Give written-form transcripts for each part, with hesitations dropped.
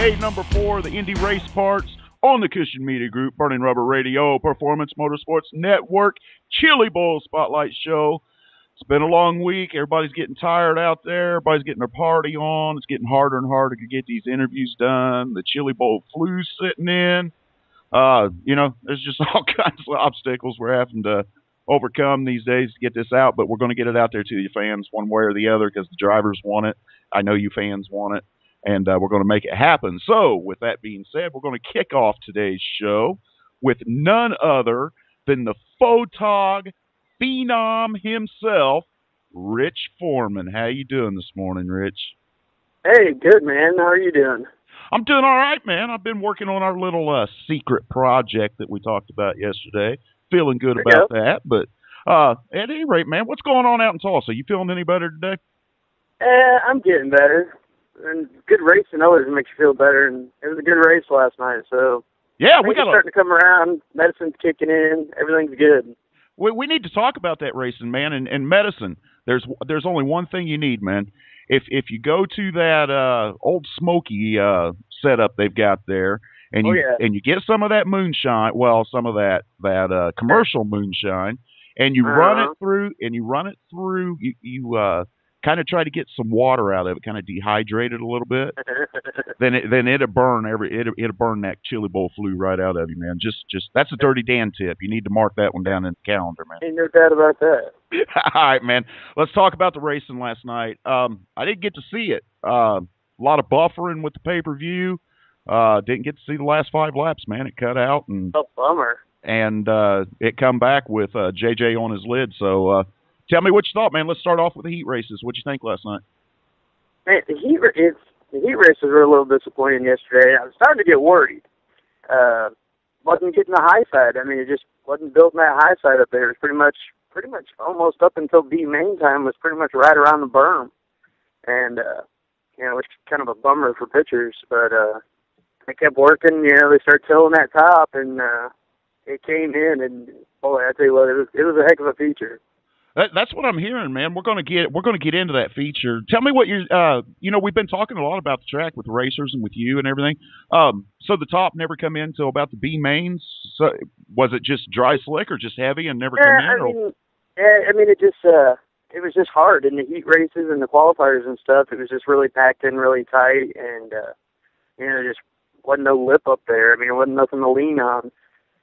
aka number 4, the Indy Race Parts on the Cushion Media Group, Burning Rubber Radio, Performance Motorsports Network, Chili Bowl Spotlight Show. It's been a long week. Everybody's getting tired out there. Everybody's getting their party on. It's getting harder and harder to get these interviews done. The Chili Bowl flu's sitting in. There's just all kinds of obstacles we're having to overcome these days to get this out, but we're going to get it out there to you fans one way or the other because the drivers want it. I know you fans want it, and we're going to make it happen. So with that being said, we're going to kick off today's show with none other than the Photog phenom himself, Rich Foreman. How you doing this morning, Rich? Hey, good, man. How are you doing? I'm doing all right, man. I've been working on our little secret project that we talked about yesterday. Feeling good about that. But at any rate, man, what's going on out in Tulsa? You feeling any better today? I'm getting better. And good racing always makes you feel better. And it was a good race last night. So yeah, we got starting to come around. Medicine's kicking in. Everything's good. We need to talk about that racing, man, and medicine. There's only one thing you need, man. If you go to that Old Smoky setup they've got there, and you get some of that moonshine, some of that commercial moonshine, and you run it through, you kind of try to get some water out of it, kind of dehydrate it a little bit, then it'll burn it'll burn that Chili Bowl flu right out of you, man. Just that's a Dirty Dan tip. You need to mark that one down in the calendar, man. Ain't no doubt about that. All right, man. Let's talk about the racing last night. I didn't get to see it. A lot of buffering with the pay-per-view. Didn't get to see the last 5 laps, man. It cut out, and bummer. And it come back with JJ on his lid. So tell me what you thought, man. Let's start off with the heat races. What'd you think last night? Man, the heat races were a little disappointing yesterday. I was starting to get worried. Wasn't getting the high side. I mean, it just wasn't building that high side up there. It was pretty much almost up until B main time was pretty much right around the berm, and which is kind of a bummer for pitchers. But they kept working. They started tilling that top, and it came in. And boy, I tell you what, it was a heck of a feature. That's what I'm hearing, man. We're going to get into that feature. Tell me what we've been talking a lot about the track with racers and with you and everything. So the top never come in until about the B mains. So was it just dry slick or just heavy and never come in? It was just hard in the heat races and the qualifiers and stuff. It was just really packed in really tight, and there just wasn't no lip up there. I mean, it wasn't nothing to lean on.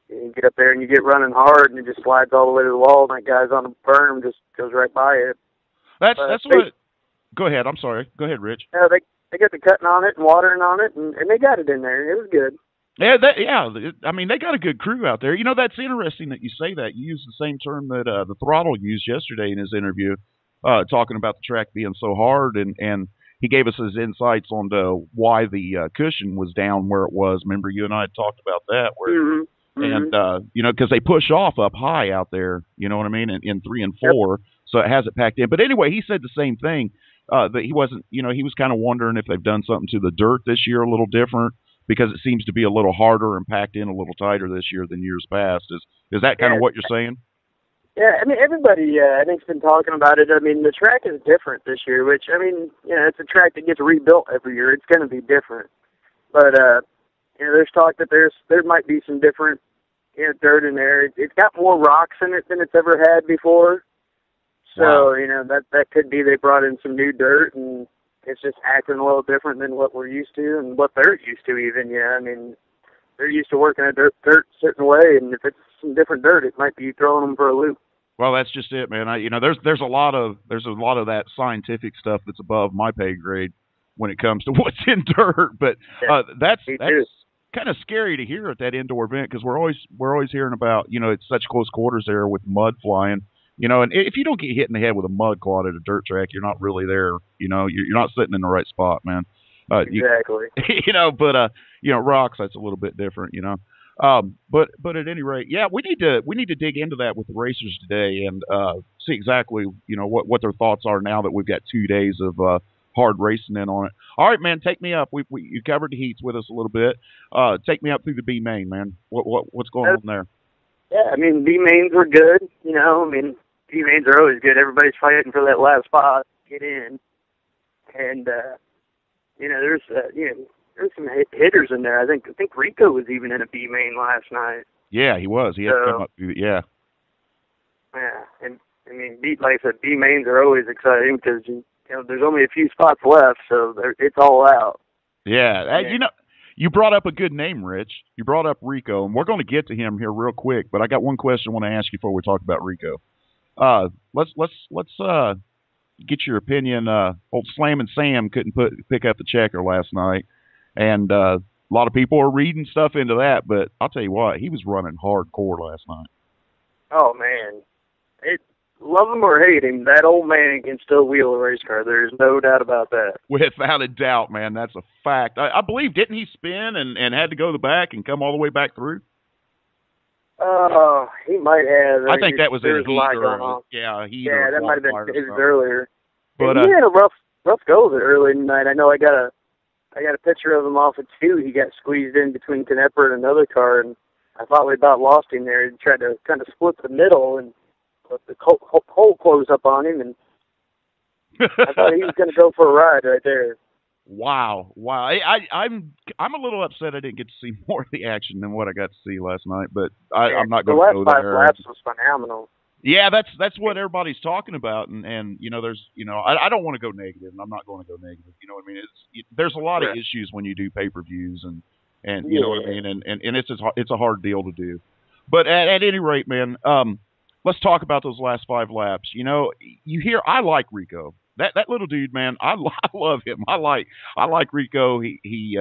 You get up there and you get running hard, and it just slides all the way to the wall, and that guy's on the berm just goes right by it. That's what. Go ahead. I'm sorry. Go ahead, Rich. They got the cutting on it and watering on it, and they got it in there. It was good. I mean, they got a good crew out there. That's interesting that you say that. You used the same term that the Throttle used yesterday in his interview, talking about the track being so hard, and he gave us his insights on why the cushion was down where it was. Remember, you and I had talked about that. Where, and, because they push off up high out there, you know what I mean, in 3 and 4, so it has it packed in. But anyway, he said the same thing, that he wasn't, he was kind of wondering if they've done something to the dirt this year a little different, because it seems to be a little harder and packed in a little tighter this year than years past. Is that kind of what you're saying? Yeah, I mean, everybody, I think, has been talking about it. I mean, the track is different this year, which, I mean, it's a track that gets rebuilt every year. It's going to be different. But, there's talk that there might be some different dirt in there. It's got more rocks in it than it's ever had before. So, wow. That could be they brought in some new dirt, and it's just acting a little different than what we're used to and what they're used to even, yeah. I mean, they're used to working a dirt a certain way, and if it's some different dirt, it might be throwing them for a loop. Well, that's just it, man. There's a lot of that scientific stuff that's above my pay grade when it comes to what's in dirt, but that's kind of scary to hear at that indoor event, because we're always hearing about, it's such close quarters there with mud flying, and if you don't get hit in the head with a mud clod at a dirt track, you're not really there, you're not sitting in the right spot, man. Exactly. Rocks, that's a little bit different, but at any rate, yeah, we need to dig into that with the racers today and see exactly, what their thoughts are now that we've got 2 days of hard racing in on it. All right, man, take me up. You covered the heats with us a little bit. Take me up through the B main, man. What's going on there? Yeah, I mean, B mains were good. B mains are always good. Everybody's fighting for that last spot, get in, and there's there's some hitters in there. I think Rico was even in a B main last night. Yeah, he was. He had to come up. Yeah. Yeah, and I mean, like I said, B mains are always exciting because there's only a few spots left, so it's all out. Yeah, you brought up a good name, Rich. You brought up Rico, and we're going to get to him here real quick. But I got one question I want to ask you before we talk about Rico. Let's get your opinion. Old Slammin' Sam couldn't pick up the checker last night, and a lot of people are reading stuff into that. But I'll tell you what, he was running hardcore last night. Oh man, love him or hate him, that old man can still wheel a race car. There's no doubt about that. Without a doubt, man, that's a fact. I believe, didn't he spin and had to go to the back and come all the way back through? He might have. I think that was in a heat early. Yeah, that might have been his earlier. But he had a rough go of it early tonight. I know I got a picture of him off of 2. He got squeezed in between Knepper and another car, and I thought we about lost him there. He tried to kind of split the middle, and the hole closed up on him, and I thought he was going to go for a ride right there. Wow. I'm a little upset I didn't get to see more of the action than what I got to see last night, but I'm not going to go there. The last 5 laps was phenomenal. Yeah, that's what everybody's talking about, and there's I don't want to go negative, and I'm not going to go negative. You know what I mean? There's a lot of issues when you do pay-per-views, and you know what I mean, and it's a hard deal to do. But at any rate, man, let's talk about those last 5 laps. I like Rico. That little dude, man, I love him. I like Rico. He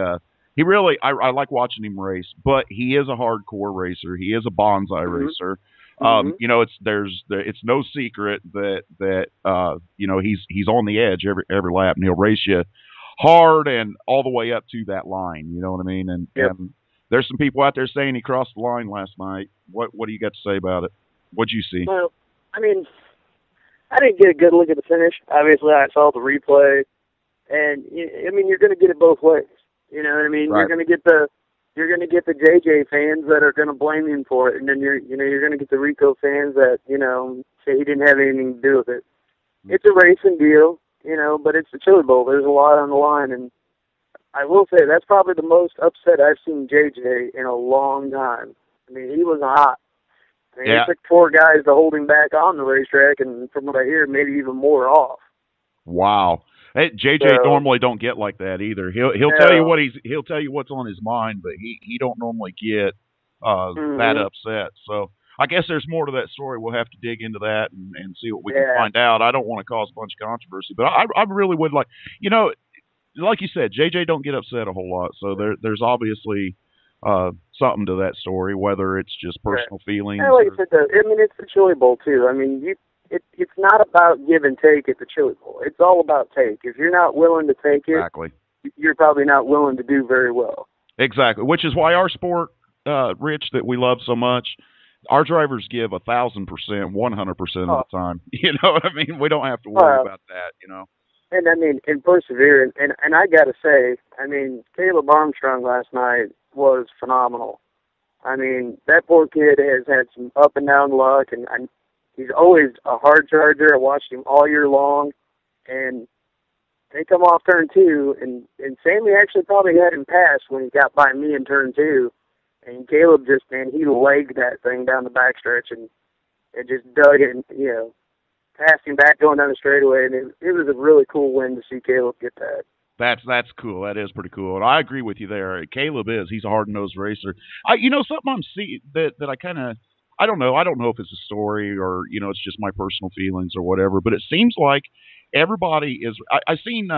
really I like watching him race, but he is a hardcore racer. He is a bonsai racer. It's no secret that he's on the edge every lap, and he'll race you hard and all the way up to that line. You know what I mean? And there's some people out there saying he crossed the line last night. What do you got to say about it? What'd you see? Well, I mean, I didn't get a good look at the finish. Obviously, I saw the replay, and I mean, you're going to get it both ways. You know what I mean? Right. You're going to get the JJ fans that are going to blame him for it, and then you're going to get the Rico fans that say he didn't have anything to do with it. It's a racing deal, but it's the Chili Bowl. There's a lot on the line, and I will say that's probably the most upset I've seen JJ in a long time. I mean, he was hot. I mean, It took 4 guys to hold him back on the racetrack, and from what I hear, maybe even more off. Wow. Hey, JJ normally don't get like that either. He'll tell you he'll tell you what's on his mind, but he don't normally get that upset. So I guess there's more to that story. We'll have to dig into that and see what we can find out. I don't want to cause a bunch of controversy, but I really would like like you said, JJ don't get upset a whole lot. So there's obviously something to that story, whether it's just personal feelings. Yeah, like I said, it's the Chili Bowl too. I mean, it's not about give and take at the Chili Bowl. It's all about take. If you're not willing to take it, you're probably not willing to do very well. Exactly, which is why our sport, Rich, that we love so much, our drivers give 1,000%, 100% of the time. You know what I mean? We don't have to worry about that, And I mean, and persevere. And I got to say, I mean, Caleb Armstrong last night was phenomenal. I mean, that poor kid has had some up and down luck, and he's always a hard charger. I watched him all year long, and they come off turn 2, and Sammy actually probably had him pass when he got by me in turn 2, and Caleb he legged that thing down the backstretch and just dug it, and, passed him back going down the straightaway, and it was a really cool win to see Caleb get that. That's cool. That is pretty cool. And I agree with you there. Caleb he's a hard-nosed racer. Something I'm seeing that I kind of, I don't know if it's a story or, it's just my personal feelings or whatever, but it seems like everybody is, I seen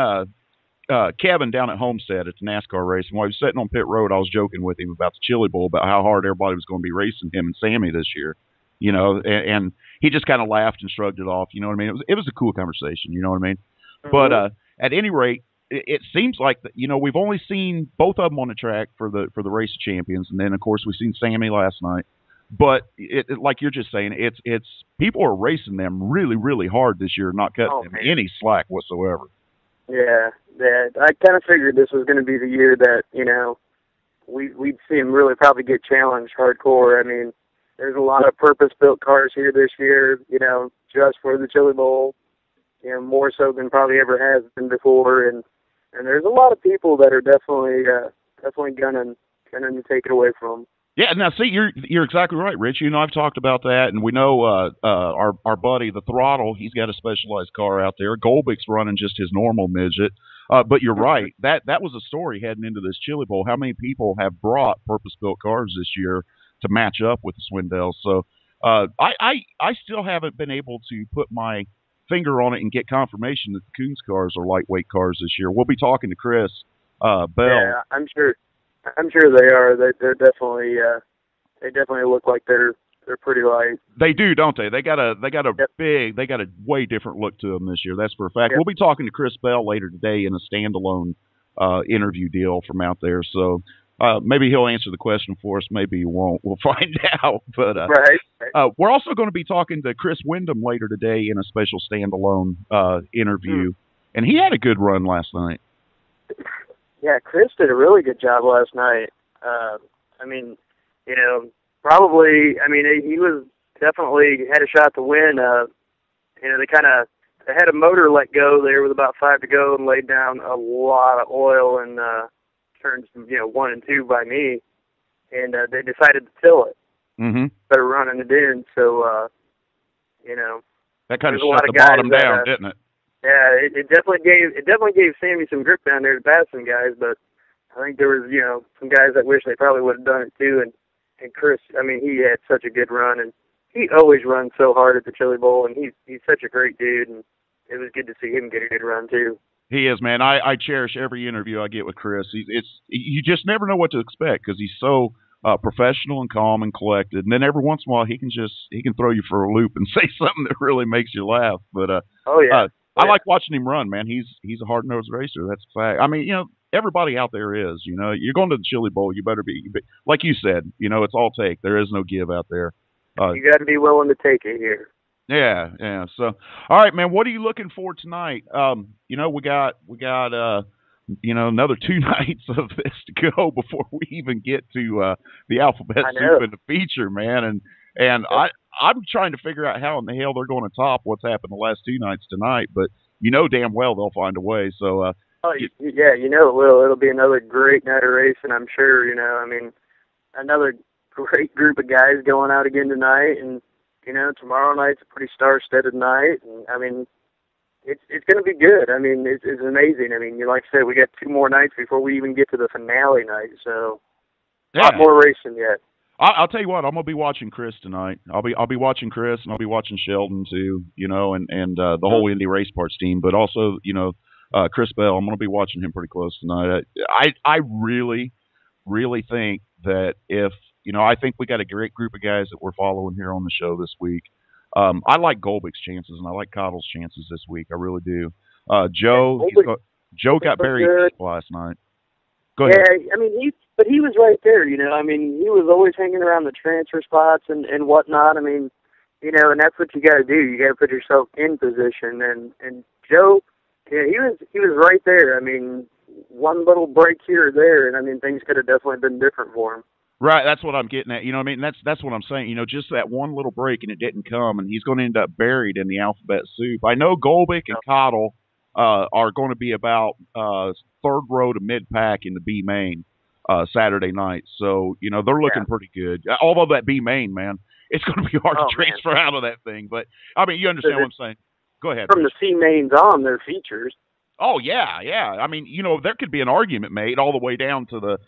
Kevin down at Homestead at the NASCAR race, and while he was sitting on pit road, I was joking with him about the Chili Bowl, about how hard everybody was going to be racing him and Sammy this year, and he just kind of laughed and shrugged it off. You know what I mean? It was a cool conversation. You know what I mean? Mm-hmm. But at any rate, it seems like that. We've only seen both of them on the track for the Race of Champions, and then of course we've seen Sammy last night. But like you're just saying, it's people are racing them really, really hard this year, not cutting them any slack whatsoever. Yeah. I kind of figured this was going to be the year that we'd see them really probably get challenged hardcore. I mean, there's a lot of purpose-built cars here this year, just for the Chili Bowl, more so than probably ever has been before. And And there's a lot of people that are definitely gonna take it away from him. Yeah, now see, you're exactly right, Rich. You know, I've talked about that, and we know our buddy, the Throttle, he's got a specialized car out there. Golbick's running just his normal midget. But you're right. That was a story heading into this Chili Bowl. How many people have brought purpose-built cars this year to match up with the Swindells? So I still haven't been able to put my finger on it and get confirmation that the Coons cars are lightweight cars this year. We'll be talking to Chris Bell. Yeah, I'm sure they are. They're definitely they definitely look like they're pretty light. They do, don't they? They got a Yep. they got a way different look to them this year. That's for a fact. Yep. We'll be talking to Chris Bell later today in a standalone interview deal from out there. So maybe he'll answer the question for us. Maybe he won't. We'll find out. But Right. we're also going to be talking to Chris Wyndham later today in a special standalone interview, and he had a good run last night. Yeah, Chris did a really good job last night. I mean, you know, probably. I mean, he was definitely had a shot to win. You know, they had a motor let go there with about 5 to go and laid down a lot of oil and turns 1 and 2 by me, and they decided to till it. Mm-hmm. Better running the dune, so you know. That kind of There's a lot shut of the guys bottom that, down, didn't it? Yeah, it definitely gave Sammy some grip down there to pass some guys, but I think there was some guys that wish they probably would have done it too. And Chris, I mean, he had such a good run, and he always runs so hard at the Chili Bowl, and he's such a great dude, and it was good to see him get a good run too. He is, man. I cherish every interview I get with Chris. You just never know what to expect because he's so professional and calm and collected. And then every once in a while he can throw you for a loop and say something that really makes you laugh. But I like watching him run, man. He's a hard-nosed racer. That's a fact. I mean, everybody out there is. You're going to the Chili Bowl. You better be like you said. It's all take. There is no give out there. You got to be willing to take it here. Yeah. So, all right, man. What are you looking for tonight? We got another 2 nights of this to go before we even get to the alphabet soup and the feature, man. And I'm trying to figure out how in the hell they're going to top what's happened the last 2 nights tonight. But damn well they'll find a way. So. Yeah, it will. It'll be another great night of racing, I'm sure. I mean, another great group of guys going out again tonight, and tomorrow night's a pretty star-studded night. And I mean, it's going to be good. I mean, it's amazing. I mean, like I said, we got 2 more nights before we even get to the finale night, so a lot more racing yet. I'll tell you what, I'm gonna be watching Chris tonight. I'll be watching Chris, and I'll be watching Sheldon too. And the whole Indy Race Parts team, but also Chris Bell. I'm gonna be watching him pretty close tonight. I really, really think that if I think we got a great group of guys that we're following here on the show this week. I like Golbick's chances, and I like Cottle's chances this week. I really do. Joe got buried last night. Go ahead. Yeah, I mean, he was right there. I mean, he was always hanging around the transfer spots and whatnot. I mean, and that's what you got to do. You got to put yourself in position. And Joe, yeah, he was right there. I mean, one little break here or there, and I mean, things could have definitely been different for him. Right, that's what I'm getting at. I mean, that's what I'm saying. Just that one little break and it didn't come, and he's going to end up buried in the alphabet soup. I know Golbick and Cottle are going to be about third row to mid-pack in the B main Saturday night. So, they're looking pretty good. Although that B main, man, it's going to be hard to transfer out of that thing. But, I mean, you understand what I'm saying. Go ahead. From Rich. The C mains on, they're features. Oh, yeah. I mean, there could be an argument made all the way down to the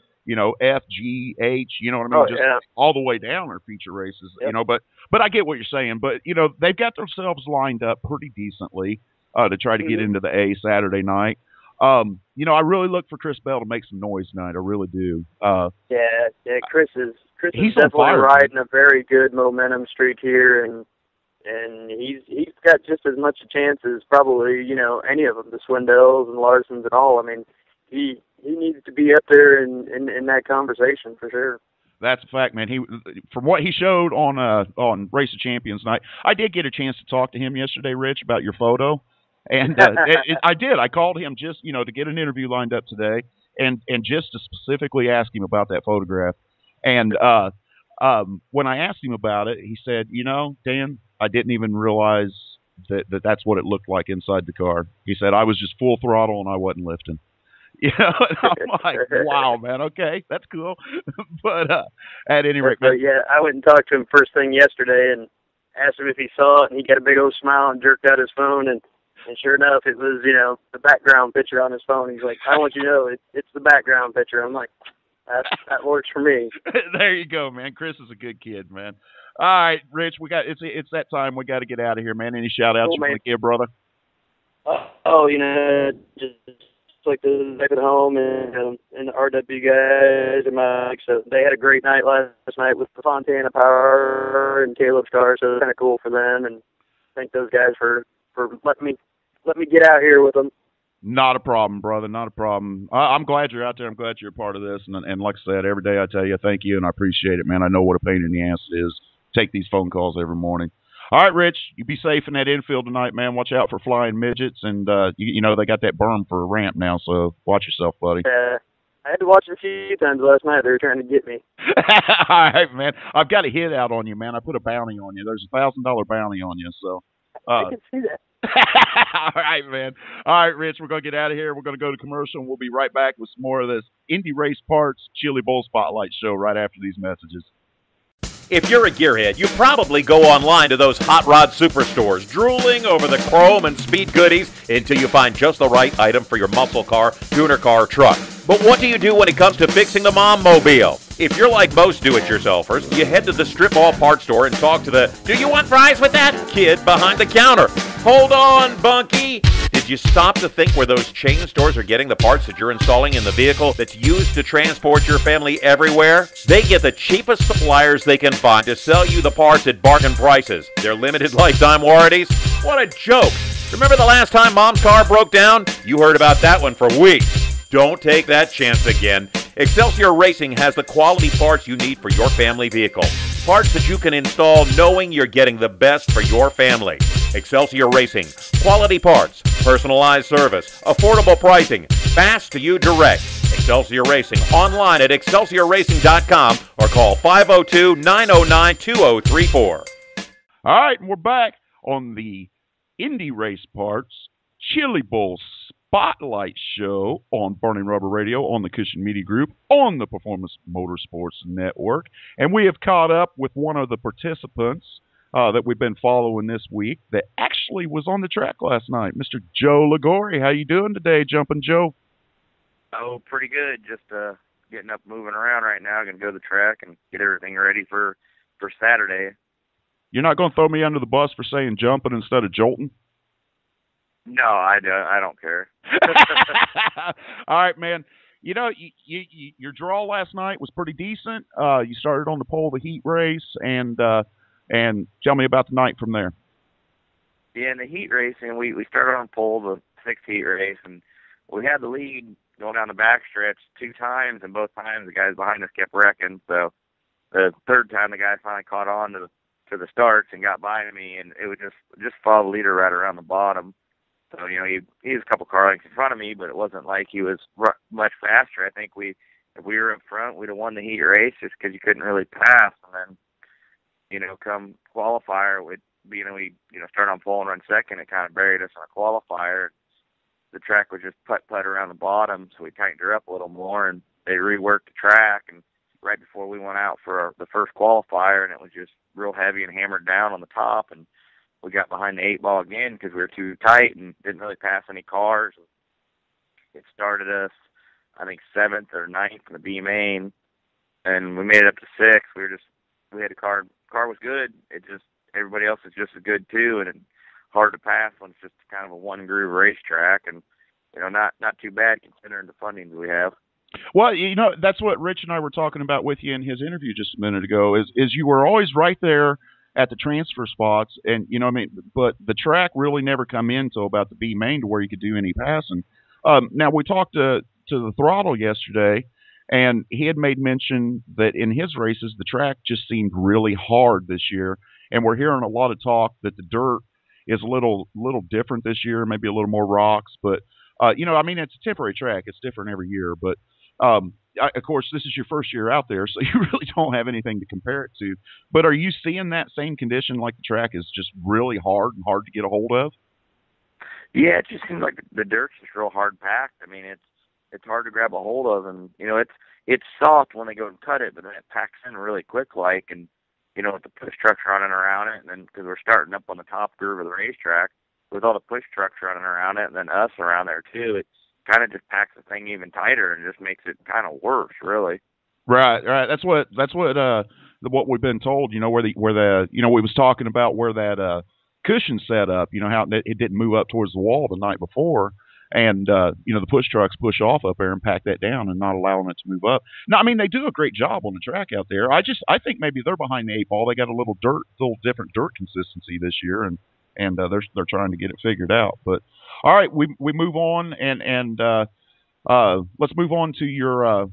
F, G, H, you know what I mean? All the way down are feature races, but I get what you're saying. But, they've got themselves lined up pretty decently to try to get into the A Saturday night. I really look for Chris Bell to make some noise tonight. I really do. Chris is definitely riding a very good momentum streak here, and he's got just as much a chance as probably, any of them, the Swindells and Larsons and all. I mean, he needs to be up there in that conversation for sure. That's a fact, man. From what he showed on Race of Champions night, I did get a chance to talk to him yesterday, Rich, about your photo, and I did. I called him just to get an interview lined up today, and just to specifically ask him about that photograph. And when I asked him about it, he said, Dan, I didn't even realize that's what it looked like inside the car. He said I was just full throttle and I wasn't lifting. You know, and I'm like, wow, man, okay, that's cool. But at any rate, man. Yeah, I went and talked to him first thing yesterday and asked him if he saw it, and he got a big old smile and jerked out his phone, and sure enough, it was, the background picture on his phone. He's like, I want you to know it's the background picture. I'm like, that works for me. There you go, man. Chris is a good kid, man. All right, Rich, it's that time. We got to get out of here, man. Any shout outs you want to give, brother? Just like the back at home and the RW guys and Mike. So they had a great night last night with the Fontana Power and Caleb Star. So it was kind of cool for them, and thank those guys for letting me get out here with them. Not a problem, brother. Not a problem. I'm glad you're out there. I'm glad you're a part of this. And like I said, every day I tell you thank you, and I appreciate it, man. I know what a pain in the ass it is to take these phone calls every morning. All right, Rich, you be safe in that infield tonight, man. Watch out for flying midgets, and you know they got that berm for a ramp now, so watch yourself, buddy. I had to watch it a few times last night. They were trying to get me. All right, man. I've got a hit out on you, man. I put a bounty on you. There's a $1,000 bounty on you, so. I can see that. All right, man. All right, Rich, we're going to get out of here. We're going to go to commercial, and we'll be right back with some more of this Indy Race Parts Chili Bowl Spotlight show right after these messages. If you're a gearhead, you probably go online to those hot rod superstores, drooling over the chrome and speed goodies until you find just the right item for your muscle car, tuner car, truck. But what do you do when it comes to fixing the mom mobile? If you're like most do-it-yourselfers, you head to the strip mall parts store and talk to the "Do you want fries with that?" kid behind the counter. Hold on, Bunky. Did you stop to think where those chain stores are getting the parts that you're installing in the vehicle that's used to transport your family everywhere? They get the cheapest suppliers they can find to sell you the parts at bargain prices. Their limited lifetime warranties? What a joke. Remember the last time Mom's car broke down? You heard about that one for weeks. Don't take that chance again. Excelsior Racing has the quality parts you need for your family vehicle. Parts that you can install knowing you're getting the best for your family. Excelsior Racing. Quality parts, personalized service, affordable pricing, fast to you direct. Excelsior Racing. Online at excelsiorracing.com or call 502-909-2034. All right, and we're back on the Indy Race Parts Chili Bowl Spotlight Show on Burning Rubber Radio, on the Cushion Media Group, on the Performance Motorsports Network. And we have caught up with one of the participants that we've been following this week that actually was on the track last night, Mr. Joe Liguori. How you doing today, Jumping Joe? Oh, pretty good. Just getting up, moving around right now. Going to go to the track and get everything ready for Saturday. You're not going to throw me under the bus for saying jumping instead of jolting? No, I don't care. All right, man. You know, your draw last night was pretty decent. You started on the pole of the heat race, and tell me about the night from there. Yeah, in the heat race, and we started on pole the sixth heat race, and we had the lead going down the backstretch 2 times, and both times the guys behind us kept wrecking. So the third time, the guy finally caught on to the starts and got by me, and it would just follow the leader right around the bottom. So, you know, he was a couple car lengths in front of me, but it wasn't like he was much faster. I think if we were in front, we'd have won the heat race just because you couldn't really pass. And then, you know, come qualifier, we start on pole and run second. It kind of buried us on a qualifier. The track was just putt around the bottom, so we tightened her up a little more, and they reworked the track. And right before we went out for the first qualifier, and it was just real heavy and hammered down on the top, and we got behind the 8 ball again because we were too tight and didn't really pass any cars. It started us, I think, 7th or 9th in the B main, and we made it up to 6th. We had a car was good. It just, everybody else is just as good too, and it's hard to pass when it's just kind of a one groove racetrack, and you know, not too bad considering the funding that we have. Well, you know, that's what Rich and I were talking about with you in his interview just a minute ago. Is you were always right there at the transfer spots, and you know, but the track really never come in until about the B main to where you could do any passing. Now we talked to the Throttle yesterday, and he had made mention that in his races the track just seemed really hard this year, and we're hearing a lot of talk that the dirt is a little different this year, maybe a little more rocks, but you know, it's a temporary track; it's different every year, but. Of course, this is your first year out there, so you really don't have anything to compare it to. But are you seeing that same condition, like the track is just really hard and hard to get a hold of? Yeah, it just seems like the dirt's just real hard packed. I mean, it's hard to grab a hold of, and it's soft when they go and cut it, but then it packs in really quick, and with the push trucks running around it, and then because we're starting up on the top groove of the racetrack with all the push trucks running around it, and then us around there too, it kind of just packs the thing even tighter and just makes it kind of worse, really. Right. That's what what we've been told. Where the we was talking about where that cushion set up. How it didn't move up towards the wall the night before, and the push trucks push off up there and pack that down and not allowing it to move up. No, I mean they do a great job on the track out there. I think maybe they're behind the eight ball. They got a little different dirt consistency this year, and they're trying to get it figured out. But all right, we move on and let's move on to your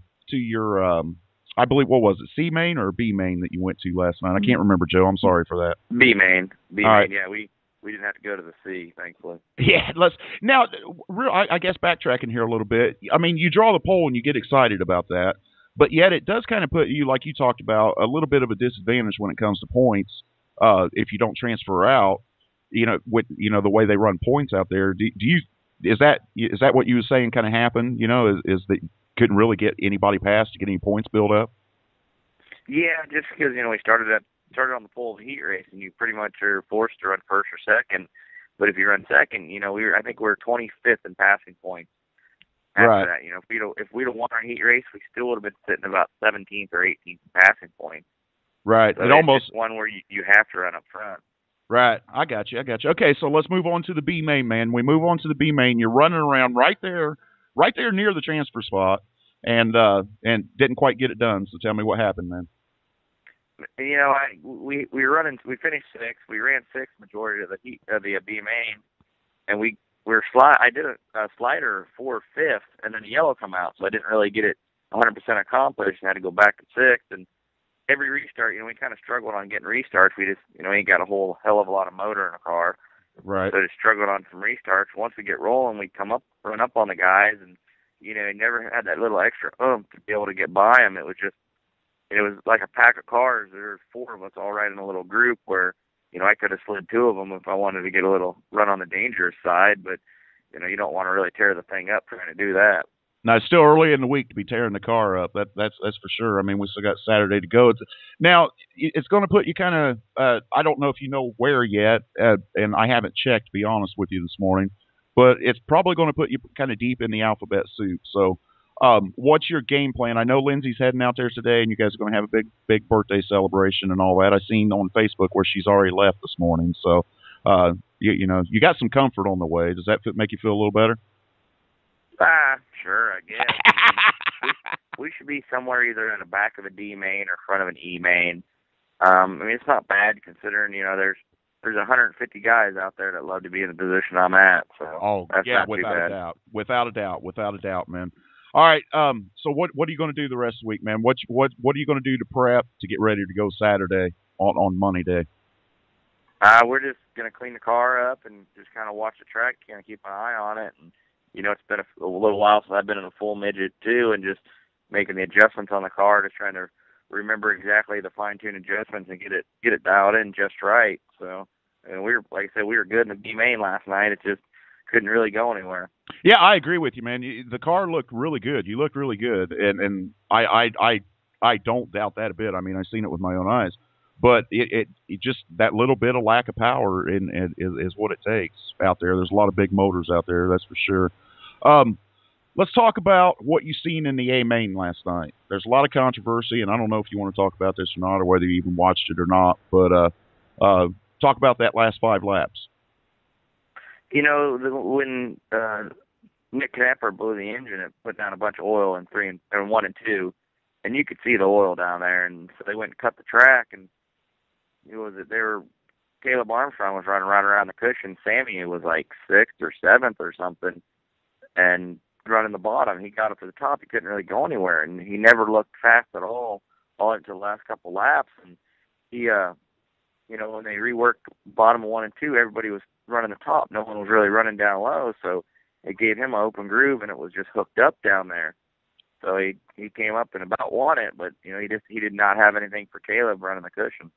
I believe, what was it, C main or B main that you went to last night? I can't remember, Joe. I'm sorry for that. B main. Right. Yeah, we didn't have to go to the C, thankfully. Yeah, I guess backtracking here a little bit. I mean, you draw the pole and you get excited about that, but yet it does kind of put you, like you talked about, a little bit of a disadvantage when it comes to points if you don't transfer out. With the way they run points out there. Is that what you were saying kind of happened? Is that you couldn't really get anybody past to get any points built up? Yeah, just because we started on the pole of the heat race, and you pretty much are forced to run first or second. But if you run second, I think we're 25th in passing points. After right. that, if we'd have won our heat race, we still would have been sitting about 17th or 18th in passing points. Right. So it almost just one where you have to run up front. Right. I got you. Okay, so let's move on to the B main, man. We move on to the B main. You're running around right there near the transfer spot, and didn't quite get it done. So tell me what happened, man. We finished sixth. We ran sixth majority of the B main, and I did a slider for fifth, and then the yellow come out, so I didn't really get it 100% accomplished, and had to go back to sixth. And every restart, we kind of struggled on getting restarts. We just, ain't got a whole hell of a lot of motor in the car. Right. So just struggled on some restarts. Once we get rolling, we run up on the guys, and never had that little extra to be able to get by them. It was like a pack of cars. There were four of us all riding a little group where, I could have slid two of them if I wanted to get a little run on the dangerous side, but, you don't want to really tear the thing up trying to do that. Now, it's still early in the week to be tearing the car up. That's for sure. I mean, we still got Saturday to go. Now, it's going to put you kind of I don't know if you know where yet, and I haven't checked, to be honest with you, this morning, but it's probably going to put you kind of deep in the alphabet soup. So what's your game plan? I know Lindsay's heading out there today, and you guys are going to have a big birthday celebration and all that. I seen on Facebook where she's already left this morning. So, you got some comfort on the way. Does that make you feel a little better? Sure, I guess. We should be somewhere either in the back of a D main or front of an E main. It's not bad considering, there's 150 guys out there that love to be in the position I'm at. So that's not too bad. Without a doubt, man. All right. So what are you going to do the rest of the week, man? What are you going to do to prep to get ready to go Saturday on Money Day? We're just going to clean the car up and just kind of watch the track, kind of keep an eye on it. And it's been a little while since I've been in a full midget too, and just making the adjustments on the car, just trying to remember exactly the fine-tuned adjustments and get it dialed in just right. So, and we were good in the B main last night. It just couldn't really go anywhere. Yeah, I agree with you, man. The car looked really good. You looked really good, and I don't doubt that a bit. I mean, I've seen it with my own eyes. But it just that little bit of lack of power is what it takes out there. There's a lot of big motors out there, that's for sure. Let's talk about what you've seen in the A main last night. There's a lot of controversy, and I don't know if you want to talk about this or not, or whether you even watched it or not. But talk about that last 5 laps. When Nick Knapper blew the engine, it put down a bunch of oil in 1 and 2, and you could see the oil down there. And so they went and cut the track, and Caleb Armstrong was running right around the cushion. Sammy was like 6th or 7th or something, and running the bottom. He got up to the top. He couldn't really go anywhere, and he never looked fast at all until the last couple laps. And he, when they reworked bottom of 1 and 2, everybody was running the top. No one was really running down low, so it gave him an open groove, and it was just hooked up down there. So he came up and about won it, but he did not have anything for Caleb running the cushion.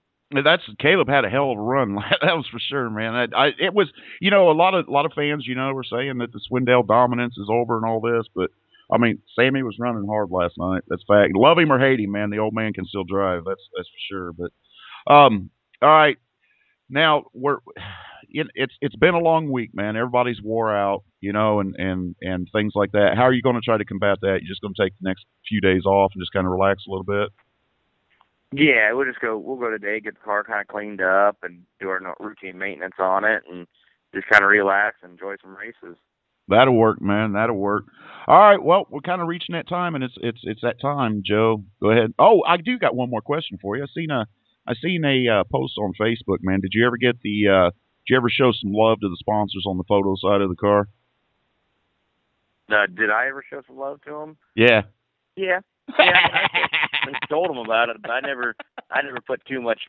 Caleb had a hell of a run. That was for sure, man. It was, a lot of fans, were saying that the Swindell dominance is over and all this, but I mean, Sammy was running hard last night. That's fact. Love him or hate him, man. The old man can still drive. That's for sure. But all right. Now it's been a long week, man. Everybody's wore out, and things like that. How are you going to try to combat that? You just going to take the next few days off and just kind of relax a little bit? Yeah, we'll go today, get the car kind of cleaned up and do our routine maintenance on it and just kind of relax and enjoy some races. That'll work, man. That'll work. All right. Well, we're kind of reaching that time, and it's that time, Joe. Go ahead. Oh, I do got one more question for you. I seen a post on Facebook, man. Did you ever get did you ever show some love to the sponsors on the photo side of the car? Did I ever show some love to them? Yeah. Yeah. I told them about it, but I never put too much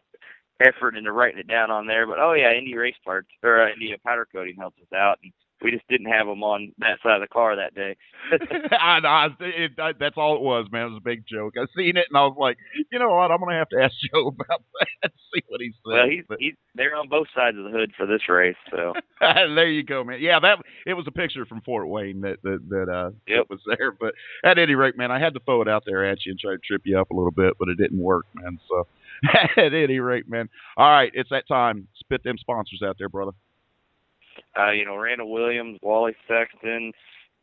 effort into writing it down on there. But Indy Race Parts or Indy Powder Coating helps us out, and we just didn't have them on that side of the car that day. That's all it was, man. It was a big joke. I seen it, and I was like, you know what? I'm going to have to ask Joe about that. See what he says. Well, they're on both sides of the hood for this race, so. There you go, man. Yeah, it was a picture from Fort Wayne that was there. But at any rate, man, I had to throw it out there at you and try to trip you up a little bit, but it didn't work, man. So at any rate, man. All right, it's that time. Spit them sponsors out there, brother. Randall Williams, Wally Sexton,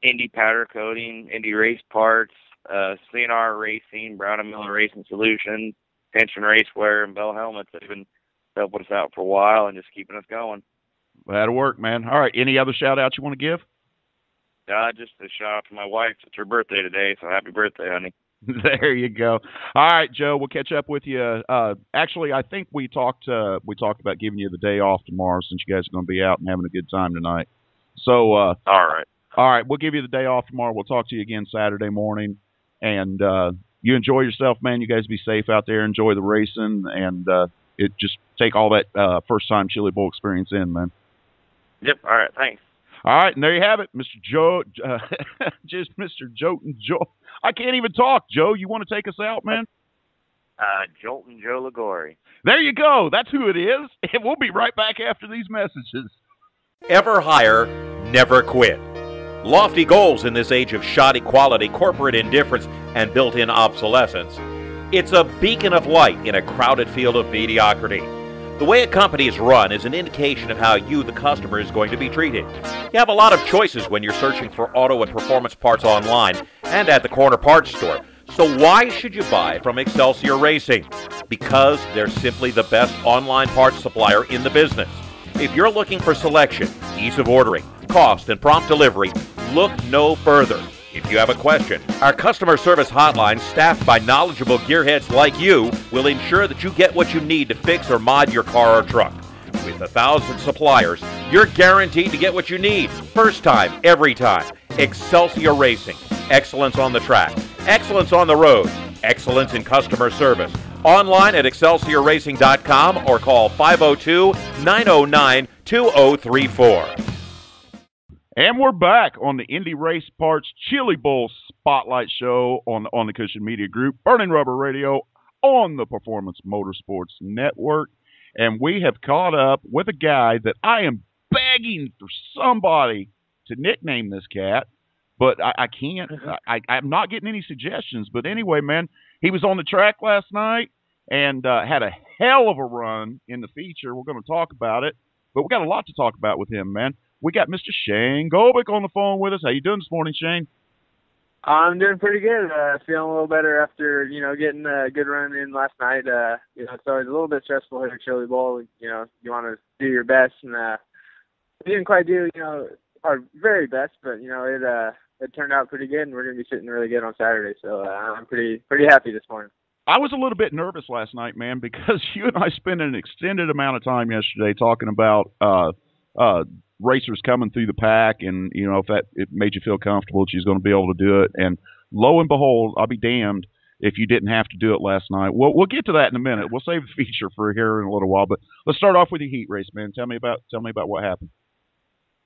Indy Powder Coating, Indy Race Parts, CNR Racing, Brown & Miller Racing Solutions, Tension Racewear, and Bell Helmets. They've been helping us out for a while and just keeping us going. That'll work, man. All right, any other shout-outs you want to give? Just a shout-out to my wife. It's her birthday today, so happy birthday, honey. There you go. All right, Joe, we'll catch up with you. Actually, I think we talked about giving you the day off tomorrow since you guys are going to be out and having a good time tonight. So, all right, we'll give you the day off tomorrow. We'll talk to you again Saturday morning, and you enjoy yourself, man. You guys be safe out there. Enjoy the racing, and it just take all that first-time Chili Bowl experience in, man. Yep. All right. Thanks. All right, and there you have it, Mr. Joe. Just Mr. Jolton Joe. I can't even talk, Joe. You want to take us out, man? Jolton Joe Liguori. There you go. That's who it is. And we'll be right back after these messages. Ever hire, never quit. Lofty goals in this age of shoddy quality, corporate indifference, and built-in obsolescence. It's a beacon of light in a crowded field of mediocrity. The way a company is run is an indication of how you, the customer, is going to be treated. You have a lot of choices when you're searching for auto and performance parts online and at the corner parts store. So why should you buy from Excelsior Racing? Because they're simply the best online parts supplier in the business. If you're looking for selection, ease of ordering, cost, and prompt delivery, look no further. If you have a question, our customer service hotline, staffed by knowledgeable gearheads like you, will ensure that you get what you need to fix or mod your car or truck. With 1,000 suppliers, you're guaranteed to get what you need. First time, every time. Excelsior Racing. Excellence on the track. Excellence on the road. Excellence in customer service. Online at ExcelsiorRacing.com or call 502-909-2034. And we're back on the Indy Race Parts Chili Bowl Spotlight Show on the Cushion Media Group, Burning Rubber Radio on the Performance Motorsports Network. And we have caught up with a guy that I am begging for somebody to nickname this cat, but I can't. I'm not getting any suggestions. But anyway, man, he was on the track last night and had a hell of a run in the feature. We're going to talk about it, but we got a lot to talk about with him, man. We got Mr. Shane Gobick on the phone with us. How you doing this morning, Shane? I'm doing pretty good. Feeling a little better after, getting a good run in last night. It's always a little bit stressful here at Chili Bowl. You want to do your best, and we didn't quite do, our very best, but, it turned out pretty good, and we're going to be sitting really good on Saturday. So I'm pretty happy this morning. I was a little bit nervous last night, man, because you and I spent an extended amount of time yesterday talking about racers coming through the pack, and if it made you feel comfortable that she's going to be able to do it. And lo and behold, I'll be damned if you didn't have to do it last night. We'll get to that in a minute. We'll save the feature for here in a little while, but let's start off with your heat race, man. Tell me about what happened.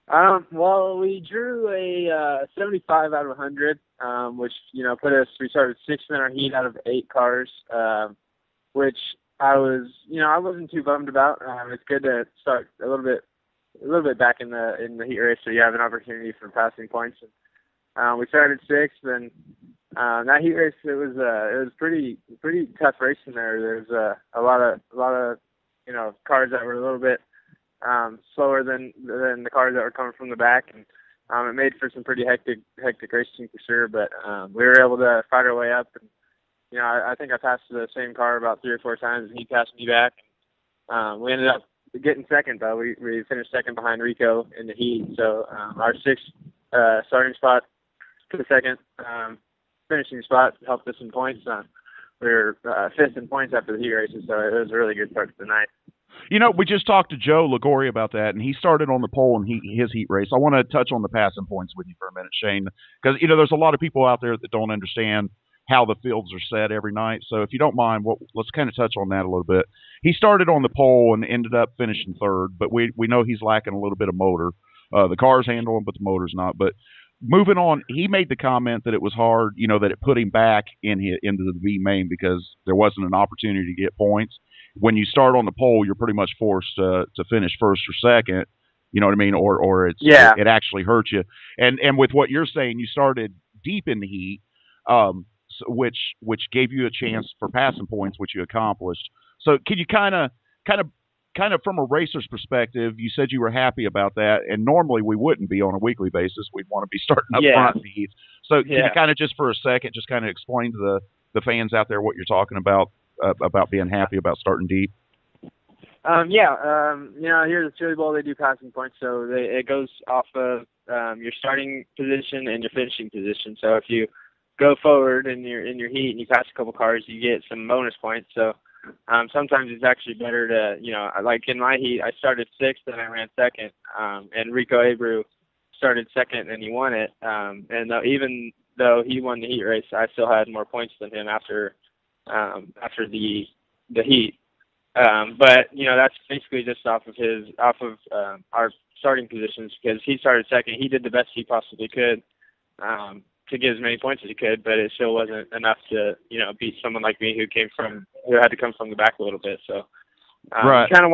Well, we drew a 75 out of 100, which we started sixth in our heat out of 8 cars, which I wasn't too bummed about. It's good to start a little bit back in the heat race, so you have an opportunity for passing points. We started sixth, and that heat race it was pretty tough racing there. There's a lot of cars that were a little bit slower than the cars that were coming from the back, and it made for some pretty hectic racing for sure. But we were able to fight our way up, and I think I passed the same car about 3 or 4 times, and he passed me back. We ended up getting second though. We finished second behind Rico in the heat, so our sixth starting spot to the second finishing spot helped us in points. We were fifth in points after the heat races, so it was a really good start to the night. We just talked to Joe Liguori about that, and he started on the pole in his heat race. I want to touch on the passing points with you for a minute, Shane, because there's a lot of people out there that don't understand how the fields are set every night. So if you don't mind, let's kind of touch on that a little bit. He started on the pole and ended up finishing third, but we know he's lacking a little bit of motor. The car's handling, but the motor's not. But moving on, he made the comment that it was hard, that it put him back into the V main because there wasn't an opportunity to get points. When you start on the pole, you're pretty much forced to finish first or second. You know what I mean? Or it actually hurts you. And with what you're saying, you started deep in the heat, which gave you a chance for passing points, which you accomplished. So can you kind of from a racer's perspective, you said you were happy about that, and normally we wouldn't be on a weekly basis. We'd want to be starting up front in the heat. So can you kind of just for a second just kind of explain to the fans out there what you're talking about being happy about starting deep? Here at the Chili Bowl, they do passing points, so it goes off of your starting position and your finishing position. So if you go forward in your heat and you pass a couple cars, you get some bonus points. So sometimes it's actually better to, like in my heat, I started sixth and I ran second, and Rico Abreu started second and he won it. And even though he won the heat race, I still had more points than him after the heat. But that's basically just off of our starting positions, because he started second. He did the best he possibly could to get as many points as he could, but it still wasn't enough to beat someone like me who had to come from the back a little bit. So right. You kind of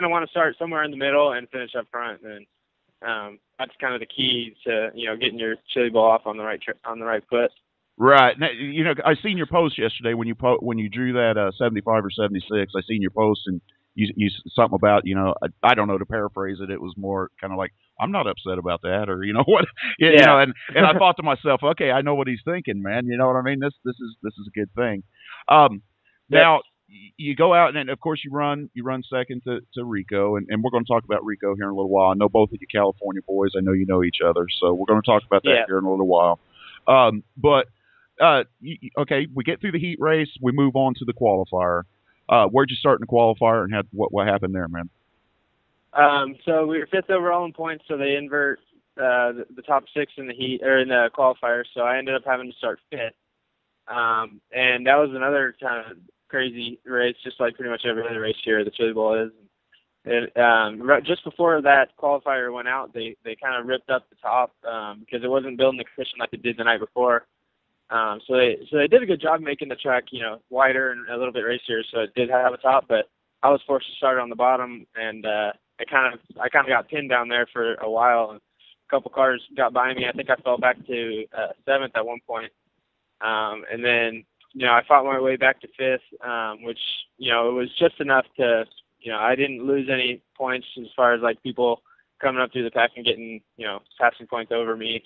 want to start somewhere in the middle and finish up front, and that's kind of the key to getting your Chili Bowl off on the right foot. Right. Now, I seen your post yesterday when you drew that 75 or 76. I seen your post, and you something about I don't know, to paraphrase it. It was more kind of like, I'm not upset about that, or what. And I thought to myself, okay, I know what he's thinking, man. You know what I mean? This is a good thing. Now you go out and of course you run second to Rico, and we're going to talk about Rico here in a little while. I know both of you California boys. I know you know each other, so we're going to talk about that here in a little while. Okay, we get through the heat race, we move on to the qualifier. Where'd you start in the qualifier, and what happened there, man? So we were fifth overall in points, so they invert the top six in the heat or in the qualifier. So I ended up having to start fifth, and that was another kind of crazy race, just like pretty much every other race here the Chili Bowl is. And just before that qualifier went out, they kind of ripped up the top because it wasn't building the cushion like it did the night before. So they did a good job making the track, wider and a little bit racier, so it did have a top, but I was forced to start on the bottom, and I kind of got pinned down there for a while, and a couple cars got by me. I think I fell back to seventh at one point, and then I fought my way back to fifth, which it was just enough to I didn't lose any points as far as like people coming up through the pack and getting passing points over me.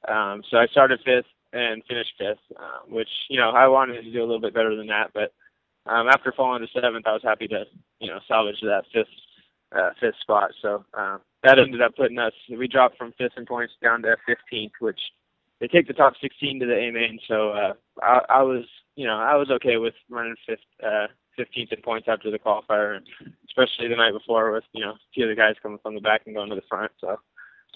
So I started fifth and finished fifth, which I wanted to do a little bit better than that, but after falling to seventh, I was happy to salvage that fifth spot. So that ended up putting us. We dropped from fifth in points down to 15th, which they take the top 16 to the A main. So I was okay with running 15th in points after the qualifier, and especially the night before with a few of the guys coming from the back and going to the front. So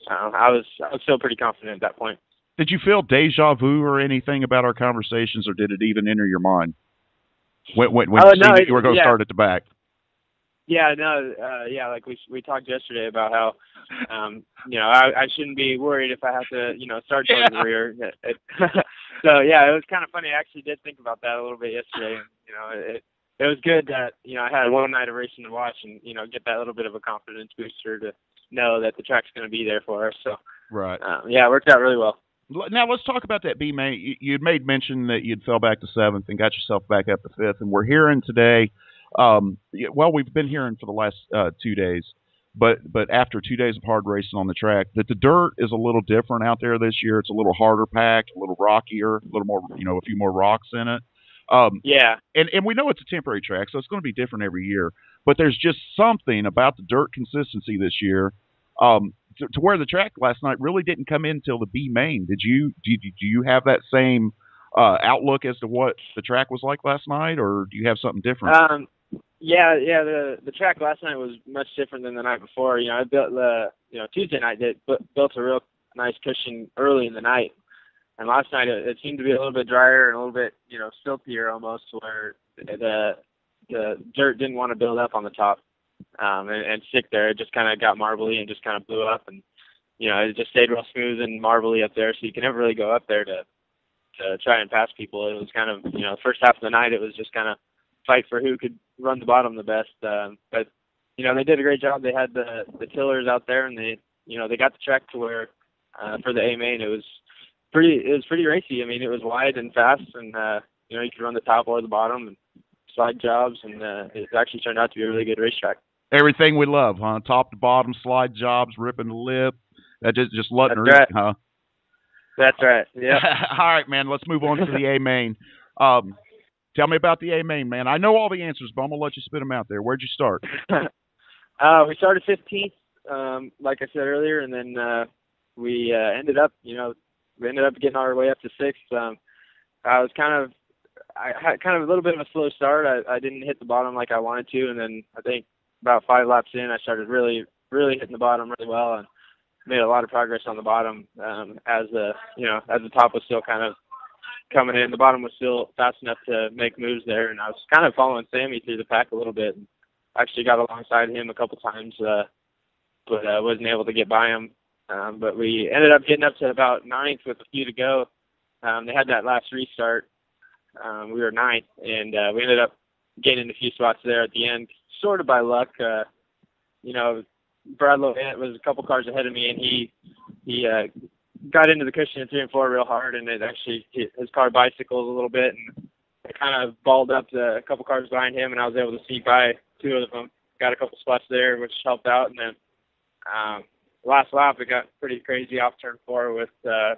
I was still pretty confident at that point. Did you feel deja vu or anything about our conversations, or did it even enter your mind when you were going to start at the back? Yeah, no, like we talked yesterday about how, I shouldn't be worried if I have to, start towards the rear. So yeah, it was kind of funny. I actually did think about that a little bit yesterday. And, it was good that I had one night of racing to watch and get that little bit of a confidence booster to know that the track's going to be there for us. So right, it worked out really well. Now let's talk about that B main. You'd made mention that you'd fell back to 7th and got yourself back up to 5th, and we're hearing today. Well, we've been hearing for the last 2 days, but after 2 days of hard racing on the track, that the dirt is a little different out there this year. It's a little harder packed, a little rockier, a little more, a few more rocks in it. Yeah. And we know it's a temporary track, so it's going to be different every year. But there's just something about the dirt consistency this year. To where the track last night really didn't come in until the B main. Do you have that same outlook as to what the track was like last night, or do you have something different? Yeah. The track last night was much different than the night before. I built Tuesday night built a real nice cushion early in the night, and last night it seemed to be a little bit drier and a little bit siltier almost, where the dirt didn't want to build up on the top. And stick there. It just kind of got marbly and just kind of blew up, and it just stayed real smooth and marbly up there. So you can never really go up there to try and pass people. It was kind of the first half of the night. It was just kind of fight for who could run the bottom the best. But they did a great job. They had the tillers out there, and they got the track to where for the A main it was pretty racy. I mean, it was wide and fast, and you could run the top or the bottom and slide jobs, and it actually turned out to be a really good racetrack. Everything we love, huh? Top to bottom, slide jobs, ripping the lip. That just letting her That's eat, huh? That's right. Yeah. All right, man. Let's move on to the A main. Tell me about the A main, man. I know all the answers, but I'm gonna let you spit them out there. Where'd you start? We started 15th, like I said earlier, and then we ended up getting our way up to 6th. I had kind of a little bit of a slow start. I didn't hit the bottom like I wanted to, and then I think about 5 laps in, I started really hitting the bottom really well, and made a lot of progress on the bottom as the top was still kind of coming in. The bottom was still fast enough to make moves there, and I was kind of following Sammy through the pack a little bit. And actually got alongside him a couple times, but wasn't able to get by him. But we ended up getting up to about 9th with a few to go. They had that last restart. We were 9th, and we ended up gaining a few spots there at the end, sort of by luck. Brad Lovett was a couple cars ahead of me, and he got into the cushion in 3 and 4 real hard, and it actually his car bicycled a little bit, and it kind of balled up to a couple cars behind him, and I was able to sneak by 2 of them. Got a couple spots there, which helped out, and then last lap it got pretty crazy off turn 4 with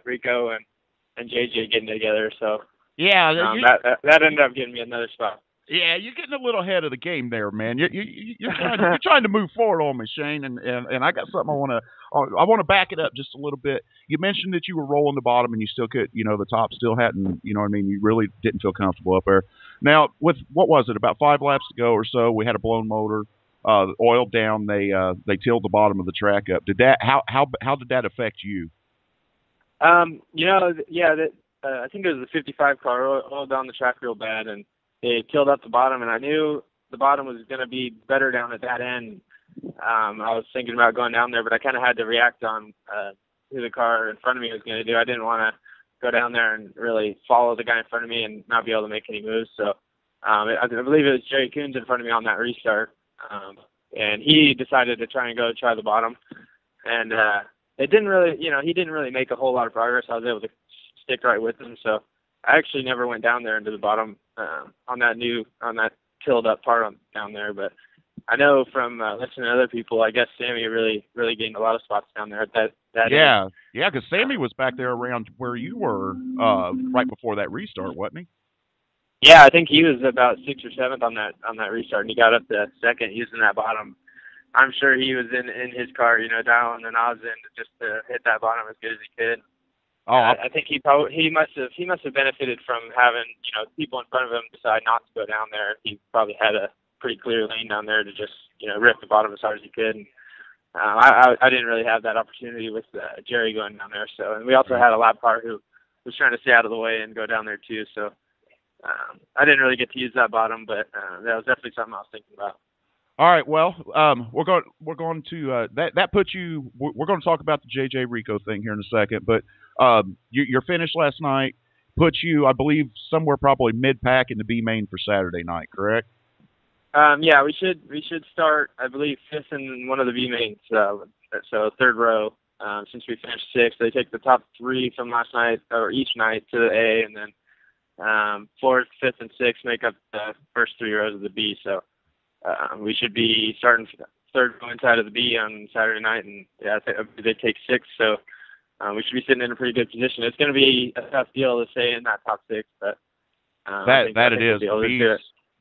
Rico and JJ getting together. So yeah, that ended up getting me another spot. Yeah, you're getting a little ahead of the game there, man. You're trying to move forward on me, Shane, and I got something I want to back it up just a little bit. You mentioned that you were rolling the bottom and you still could, the top still hadn't, you really didn't feel comfortable up there. Now, with what was it, about 5 laps to go or so, we had a blown motor, oil down. They tilled the bottom of the track up. Did that how did that affect you? I think it was the 55 car oiled down the track real bad, and they tilled up the bottom, and I knew the bottom was going to be better down at that end. I was thinking about going down there, but I kind of had to react on who the car in front of me was going to do. I didn't want to go down there and really follow the guy in front of me and not be able to make any moves. So I believe it was Jerry Coons in front of me on that restart, and he decided to try the bottom. And it didn't really, he didn't really make a whole lot of progress. I was able to stick right with him, so I actually never went down there into the bottom on that tilled up part down there. But I know from listening to other people, I guess Sammy really gained a lot of spots down there at that end. Yeah, because Sammy was back there around where you were right before that restart, wasn't he? Yeah, I think he was about 6th or 7th on that restart, and he got up to 2nd using that bottom. I'm sure he was in his car, dialing the knobs in just to hit that bottom as good as he could. Oh, I think he must have benefited from having people in front of him decide not to go down there. He probably had a pretty clear lane down there to just rip the bottom as hard as he could. And, I didn't really have that opportunity with Jerry going down there. So, and we also had a lap car who was trying to stay out of the way and go down there too. So I didn't really get to use that bottom, but that was definitely something I was thinking about. All right, well, we're going to that puts you. We're going to talk about the JJ Rico thing here in a second, but your finish last night puts you, I believe, somewhere probably mid-pack in the B main for Saturday night, correct? Yeah, we should start, I believe, 5th in one of the B mains, so 3rd row. Since we finished 6th, they take the top 3 from last night or each night to the A, and then 4th, 5th, and 6th make up the first 3 rows of the B. So we should be starting 3rd row inside of the B on Saturday night, and they take 6th. So we should be sitting in a pretty good position. It's going to be a tough deal to stay in that top 6, but that it is.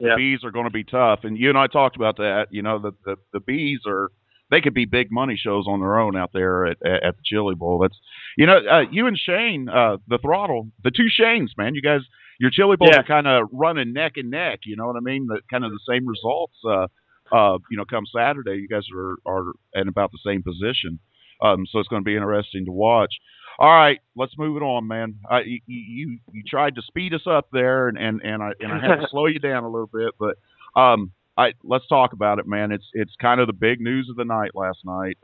The Bs are going to be tough, and you and I talked about that. You know, the Bs they could be big money shows on their own out there at the Chili Bowl. That's you and Shane, the Throttle, the two Shanes, man. You guys, your Chili Bowls are kind of running neck and neck. You know what I mean? Kind of the same results. Come Saturday, you guys are in about the same position. So it's going to be interesting to watch. All right, let's move it on, man. You tried to speed us up there, and I had to slow you down a little bit, but let's talk about it, man. It's kind of the big news of the night last night.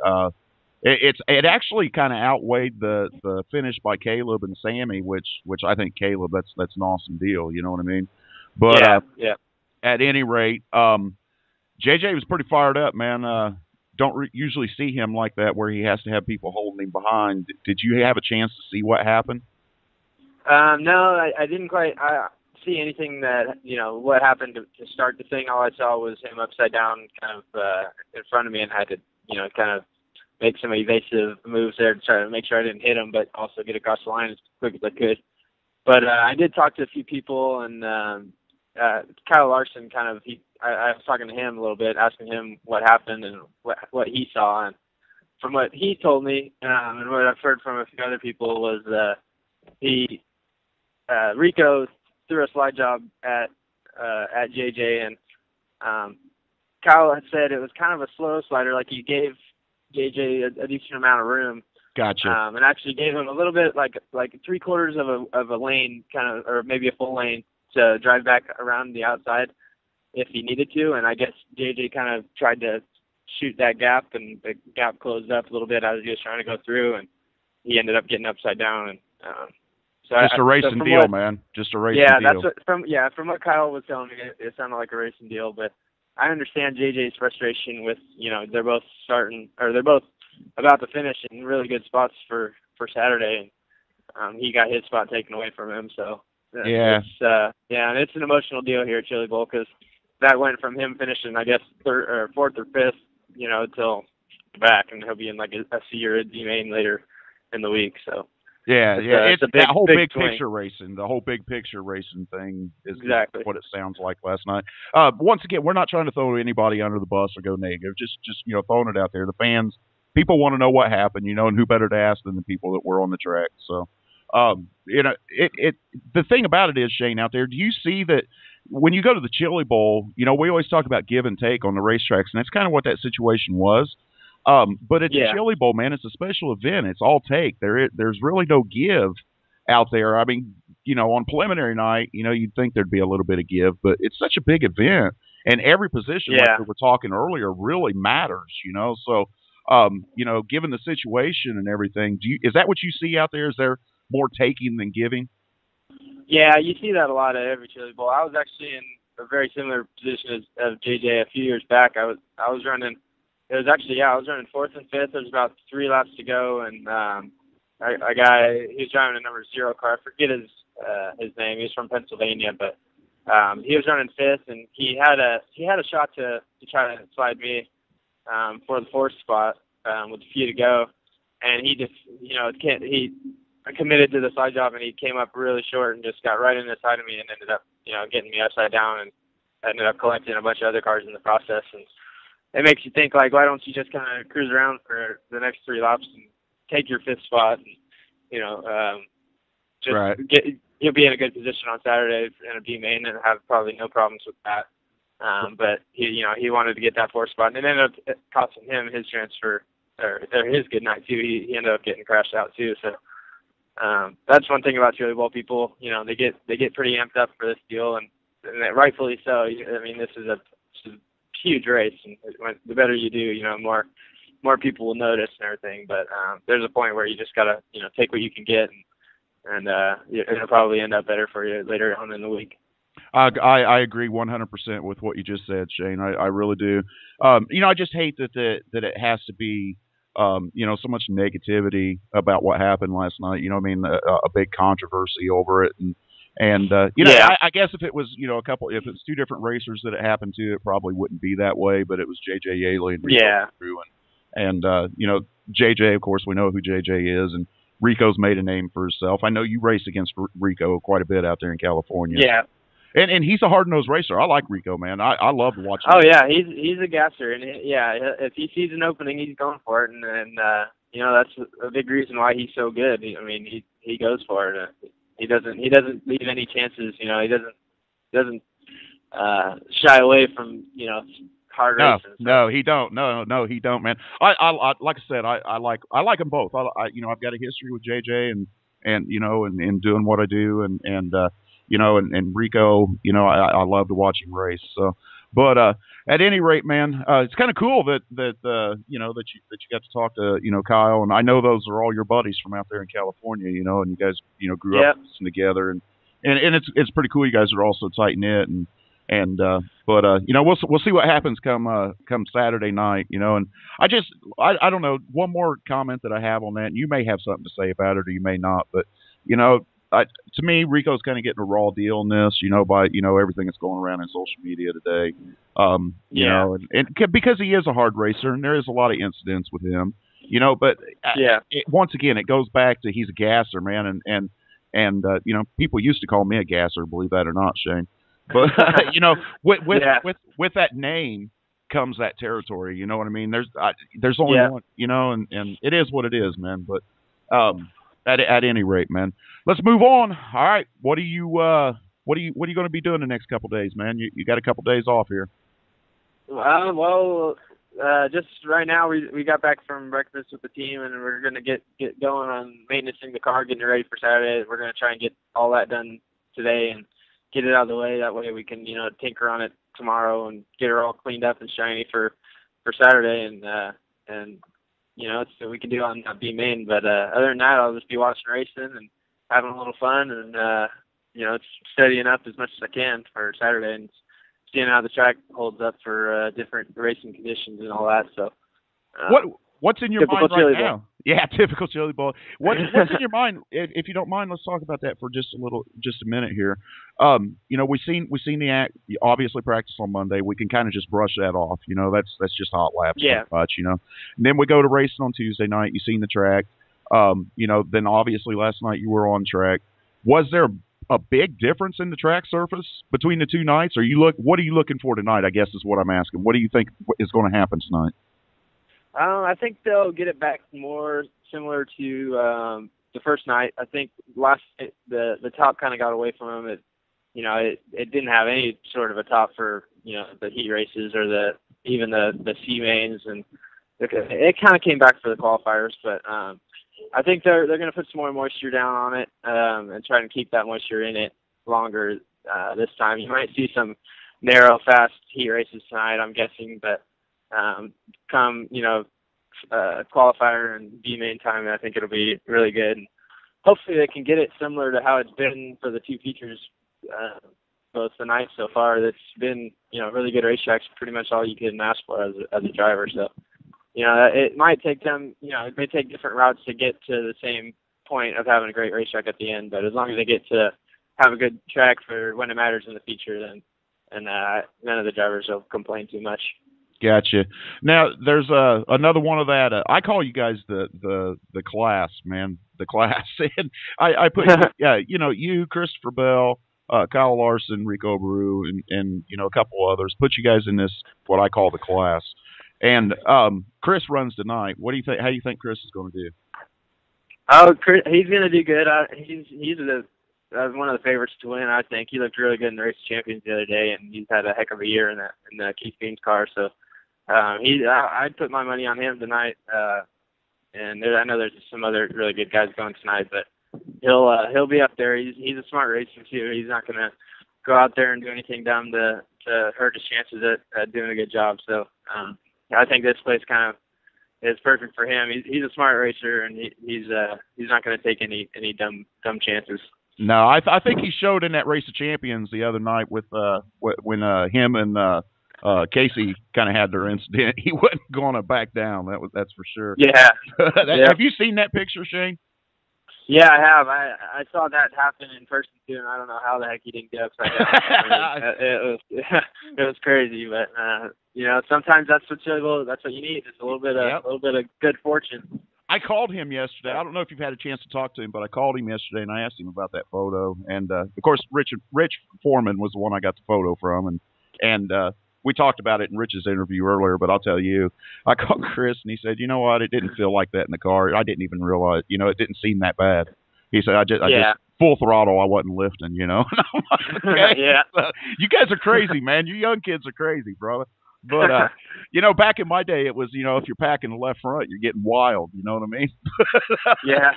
It actually kind of outweighed the finish by Caleb and Sammy, which I think Caleb, that's an awesome deal. You know what I mean? But at any rate, JJ was pretty fired up, man. Don't usually see him like that, where he has to have people holding him behind. Did you have a chance to see what happened? No, I didn't quite see anything that, what happened to start the thing. All I saw was him upside down kind of in front of me, and I had to, kind of make some evasive moves there to try to make sure I didn't hit him, but also get across the line as quick as I could. But I did talk to a few people, and Kyle Larson I was talking to him a little bit, asking him what happened and what he saw. And from what he told me, and what I've heard from a few other people, was Rico threw a slide job at JJ, and Kyle had said it was kind of a slow slider, like he gave JJ a decent amount of room. Gotcha. And actually gave him a little bit, like 3/4 of a lane, kind of, or maybe a full lane to drive back around the outside if he needed to. And I guess JJ kind of tried to shoot that gap, and the gap closed up a little bit as he was trying to go through, and he ended up getting upside down. And just a racing deal, man. Just a racing deal. From what Kyle was telling me, it sounded like a racing deal. But I understand JJ's frustration with, they're both about to finish in really good spots for Saturday, and he got his spot taken away from him. So and it's an emotional deal here at Chili Bowl, because that went from him finishing, I guess, 4th or 5th, till back, and he'll be in like a C or a D main later in the week. So it's that whole big swing. picture racing. The whole big picture racing thing is exactly what it sounds like last night. Once again, we're not trying to throw anybody under the bus or go negative. Just throwing it out there. The fans, people want to know what happened, and who better to ask than the people that were on the track. So, the thing about it is, Shane, out there, do you see that when you go to the Chili Bowl, we always talk about give and take on the racetracks, and that's kind of what that situation was. But at the Chili Bowl, man, it's a special event. It's all take. There's really no give out there. I mean, on preliminary night, you'd think there'd be a little bit of give, but it's such a big event, and every position, like we were talking earlier, really matters. So, given the situation and everything, is that what you see out there? Is there more taking than giving? Yeah, you see that a lot at every Chili Bowl. I was actually in a very similar position as JJ a few years back. I was running. I was running 4th and 5th. There's about 3 laps to go, and a guy, he was driving a number 0 car. I forget his name. He's from Pennsylvania, but he was running 5th, and he had a shot to try to slide me for the 4th spot with a few to go, and he just he committed to the slide job, and he came up really short and just got right in the side of me, and ended up getting me upside down, and ended up collecting a bunch of other cars in the process. And it makes you think, like, why don't you just kind of cruise around for the next 3 laps and take your 5th spot, and you'll be in a good position on Saturday in a B main and have probably no problems with that. But he wanted to get that 4th spot, and it ended up costing him his transfer or his good night too. He ended up getting crashed out too. So that's one thing about Chili Bowl people. They get pretty amped up for this deal, and rightfully so. I mean, this is a huge race, and the better you do, more people will notice and everything. But there's a point where you just gotta take what you can get, and it'll probably end up better for you later on in the week. I agree 100% with what you just said, Shane. I really do. I just hate that it has to be so much negativity about what happened last night. You know, what I mean, a big controversy over it, and I guess if it was, if it's two different racers that it happened to, it probably wouldn't be that way. But it was JJ Yeley and Rico Abreu, and JJ, of course, we know who JJ is, and Rico's made a name for himself. I know you race against Rico quite a bit out there in California. Yeah. And he's a hard-nosed racer. I like Rico, man. I love watching him. Oh, yeah, he's a gasser. And, if he sees an opening, he's going for it. And that's a big reason why he's so good. I mean, he goes for it. He doesn't leave any chances. He doesn't shy away from, hard races. No, he don't. No, he don't, man. I like I said, I like them both. I've got a history with JJ and doing what I do and Rico, I love to watch him race. So, but at any rate, man, it's kind of cool that you got to talk to Kyle, and I know those are all your buddies from out there in California, and you guys grew up together, and it's pretty cool. You guys are all so tight knit, but we'll see what happens come Saturday night, and I don't know, one more comment that I have on that, and you may have something to say about it or you may not, but to me, Rico's kind of getting a raw deal in this, by everything that's going around in social media today. And because he is a hard racer, and there is a lot of incidents with him, but once again, it goes back to he's a gasser, man, and people used to call me a gasser, believe that or not, Shane. But with that name comes that territory. You know what I mean? There's only one, and it is what it is, man. But at any rate, man, let's move on. All right, what are you going to be doing the next couple days, man? You got a couple days off here. Just right now we got back from breakfast with the team, and we're gonna get going on maintaining the car, getting it ready for Saturday. We're gonna try and get all that done today and get it out of the way. That way we can tinker on it tomorrow and get her all cleaned up and shiny for Saturday, and so we can do it on B main. But other than that, I'll just be watching racing and having a little fun, and studying up as much as I can for Saturday and seeing how the track holds up for different racing conditions and all that. So what's in your mind right now? Yeah, typical Chili Bowl. What's in your mind? If you don't mind, let's talk about that for just a minute here. We've seen the act. Obviously, practice on Monday. We can kind of just brush that off. That's just hot laps. Yeah. Much. And then we go to racing on Tuesday night. You've seen the track. Then obviously last night you were on track. Was there a big difference in the track surface between the two nights? What are you looking for tonight, I guess is what I'm asking. What do you think is going to happen tonight? I think they'll get it back more similar to the first night. I think the top kind of got away from them. It didn't have any sort of a top for the heat races or even the C mains, and it kind of came back for the qualifiers. But I think they're going to put some more moisture down on it and try to keep that moisture in it longer this time. You might see some narrow, fast heat races tonight, I'm guessing, but come qualifier and B main time, I think it'll be really good. And hopefully they can get it similar to how it's been for the two features both the nights so far. That's been really good racetracks, pretty much all you can ask for as a driver. So it might take them, it may take different routes to get to the same point of having a great racetrack at the end, but as long as they get to have a good track for when it matters in the feature, then none of the drivers will complain too much. Gotcha. Now there's another one of that. I call you guys the class, man. The class, and I put you, Christopher Bell, Kyle Larson, Rico Abreu, and a couple others. Put you guys in this what I call the class. And Chris runs tonight. What do you think? How do you think Chris is going to do? Oh, Chris, he's going to do good. He's one of the favorites to win. I think he looked really good in the Race of Champions the other day, and he's had a heck of a year in the Keith Beans car. So I'd put my money on him tonight. And I know there's some other really good guys going tonight, but he'll be up there. He's a smart racer too. He's not going to go out there and do anything dumb to hurt his chances at doing a good job. So I think this place kind of is perfect for him. He's a smart racer, and he's not going to take any dumb chances. No, I think he showed in that Race of Champions the other night with when him and Casey kind of had their incident. He wasn't going to back down. That's for sure. Yeah. Have you seen that picture, Shane? Yeah, I have. I saw that happen in person too, and I don't know how the heck he didn't get upside down. It was crazy, but sometimes that's what you need. Just a little bit of good fortune. I called him yesterday. I don't know if you've had a chance to talk to him, but I called him yesterday and I asked him about that photo. And of course, Rich Foreman was the one I got the photo from, and we talked about it in Rich's interview earlier. But I'll tell you, I called Chris and he said, "You know what? It didn't feel like that in the car. I didn't even realize. It didn't seem that bad." He said, "I just full throttle. I wasn't lifting. And I'm like, okay. Yeah. You guys are crazy, man. You young kids are crazy, brother." But, back in my day, it was, if you're packing the left front, you're getting wild. You know what I mean? Yeah.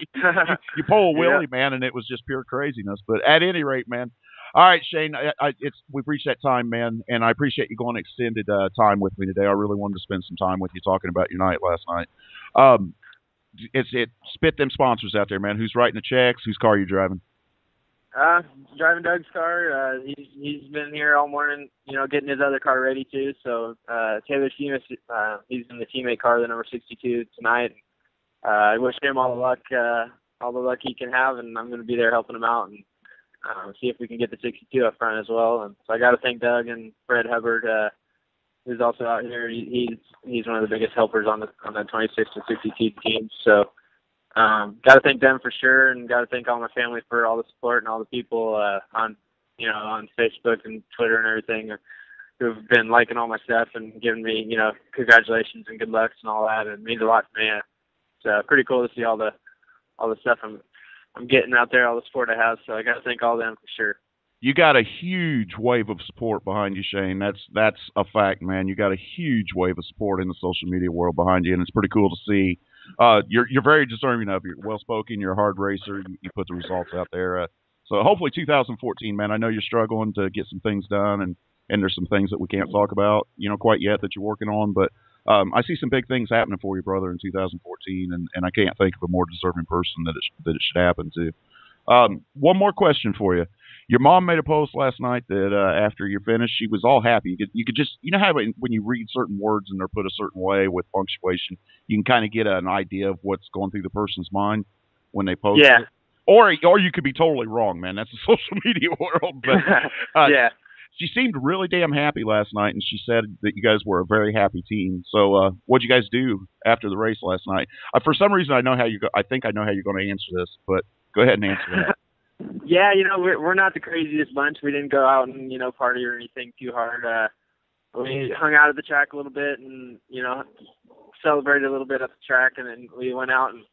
you pull a wheelie, man, and it was just pure craziness. But at any rate, man. All right, Shane, we've reached that time, man, and I appreciate you going extended time with me today. I really wanted to spend some time with you talking about your night last night. Spit them sponsors out there, man. Who's writing the checks? Whose car are you driving? Driving Doug's car. He's been here all morning, getting his other car ready too. So Taylor Sheamus, he's in the teammate car, the number 62 tonight. I wish him all the luck he can have, and I'm going to be there helping him out and see if we can get the 62 up front as well. And so I got to thank Doug and Fred Hubbard, who's also out here. He's one of the biggest helpers on the 26 and 62 teams. So. Got to thank them for sure, and got to thank all my family for all the support and all the people on Facebook and Twitter and everything who've been liking all my stuff and giving me, congratulations and good lucks and all that. It means a lot to me. It's pretty cool to see all the stuff I'm getting out there, all the support I have. So I got to thank all of them for sure. You got a huge wave of support behind you, Shane. That's a fact, man. You got a huge wave of support in the social media world behind you, and it's pretty cool to see. You're very deserving of it. You're well-spoken. You're a hard racer. You put the results out there. So hopefully 2014, man, I know you're struggling to get some things done, and there's some things that we can't talk about, quite yet that you're working on. But I see some big things happening for you, brother, in 2014, and I can't think of a more deserving person that it should happen to. One more question for you. Your mom made a post last night that after you're finished, she was all happy. You could just, how when you read certain words and they're put a certain way with punctuation, you can kind of get an idea of what's going through the person's mind when they post it. Or you could be totally wrong, man. That's the social media world. But yeah. She seemed really damn happy last night, and she said that you guys were a very happy team. So what'd you guys do after the race last night? For some reason, I think I know how you're going to answer this, but go ahead and answer that. Yeah, we're not the craziest bunch. We didn't go out and, party or anything too hard. We hung out at the track a little bit and, celebrated a little bit at the track, and then we went out and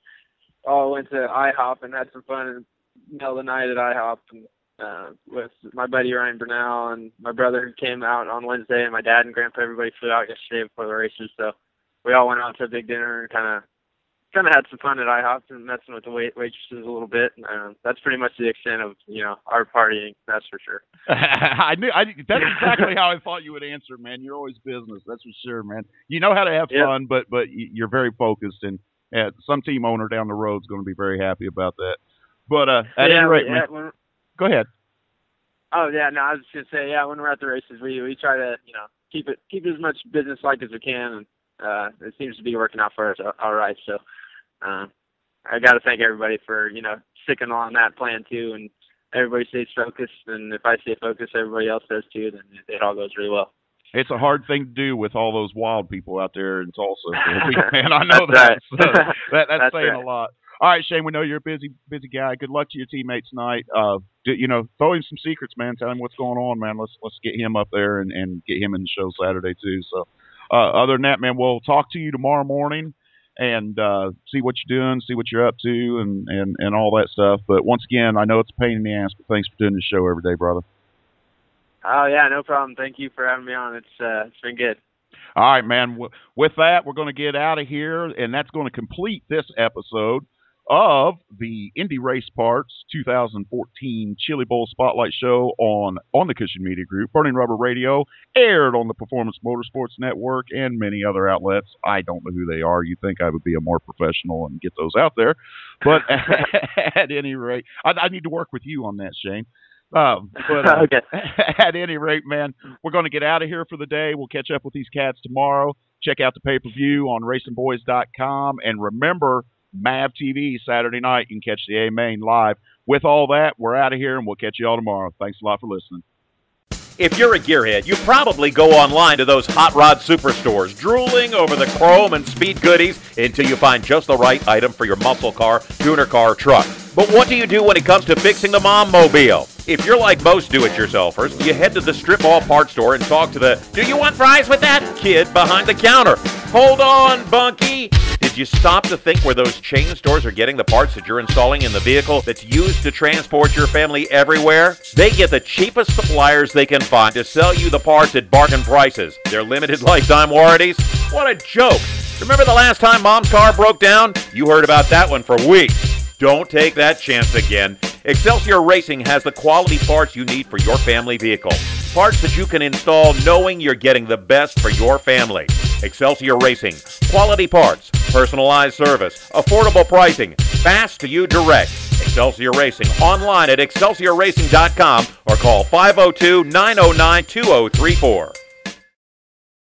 all went to IHOP and had some fun in the middle of the night at IHOP and with my buddy Ryan Burnell, and my brother came out on Wednesday, and my dad and grandpa, everybody flew out yesterday before the races. So we all went out to a big dinner and kind of had some fun at IHOP and messing with the waitresses a little bit. That's pretty much the extent of, our partying. That's for sure. That's exactly how I thought you would answer, man. You're always business. That's for sure, man. You know how to have fun, but you're very focused, and some team owner down the road is going to be very happy about that. But at any rate, man, go ahead. Oh yeah, no, I was just gonna say, when we're at the races, we try to, keep it as much business like as we can, and it seems to be working out for us all right. So. I got to thank everybody for, sticking on that plan too, and everybody stays focused, and if I stay focused, everybody else does too, then it all goes really well. It's a hard thing to do with all those wild people out there in Tulsa. Man, I know that. Right. So that's saying right. A lot. All right, Shane, we know you're a busy guy. Good luck to your teammates tonight. Throw him some secrets, man. Tell him what's going on, man. Let's get him up there and get him in the show Saturday too. So other than that, man, we'll talk to you tomorrow morning and see what you're doing, see what you're up to, and all that stuff. But once again, I know it's a pain in the ass, but thanks for doing the show every day, brother. Oh, yeah, no problem. Thank you for having me on. It's been good. All right, man. With that, we're going to get out of here, and that's going to complete this episode of the Indy Race Parts 2014 Chili Bowl Spotlight Show on the Cushion Media Group. Burning Rubber Radio aired on the Performance Motorsports Network and many other outlets. I don't know who they are. You'd think I would be a more professional and get those out there. But at any rate, I need to work with you on that, Shane. Okay. At any rate, man, we're going to get out of here for the day. We'll catch up with these cats tomorrow. Check out the pay-per-view on racingboys.com. And remember, MAV TV, Saturday night, you can catch the A-Main live. With all that, we're out of here, and we'll catch you all tomorrow. Thanks a lot for listening. If you're a gearhead, you probably go online to those hot rod superstores, drooling over the chrome and speed goodies until you find just the right item for your muscle car, tuner car, truck. But what do you do when it comes to fixing the mom mobile? If you're like most do-it-yourselfers, you head to the strip mall parts store and talk to the "Do you want fries with that?" kid behind the counter. Hold on, Bunky. Did you stop to think where those chain stores are getting the parts that you're installing in the vehicle that's used to transport your family everywhere? They get the cheapest suppliers they can find to sell you the parts at bargain prices. Their limited lifetime warranties? What a joke. Remember the last time Mom's car broke down? You heard about that one for weeks. Don't take that chance again. Excelsior Racing has the quality parts you need for your family vehicle. Parts that you can install knowing you're getting the best for your family. Excelsior Racing. Quality parts, personalized service, affordable pricing, fast to you direct. Excelsior Racing. Online at excelsiorracing.com or call 502-909-2034.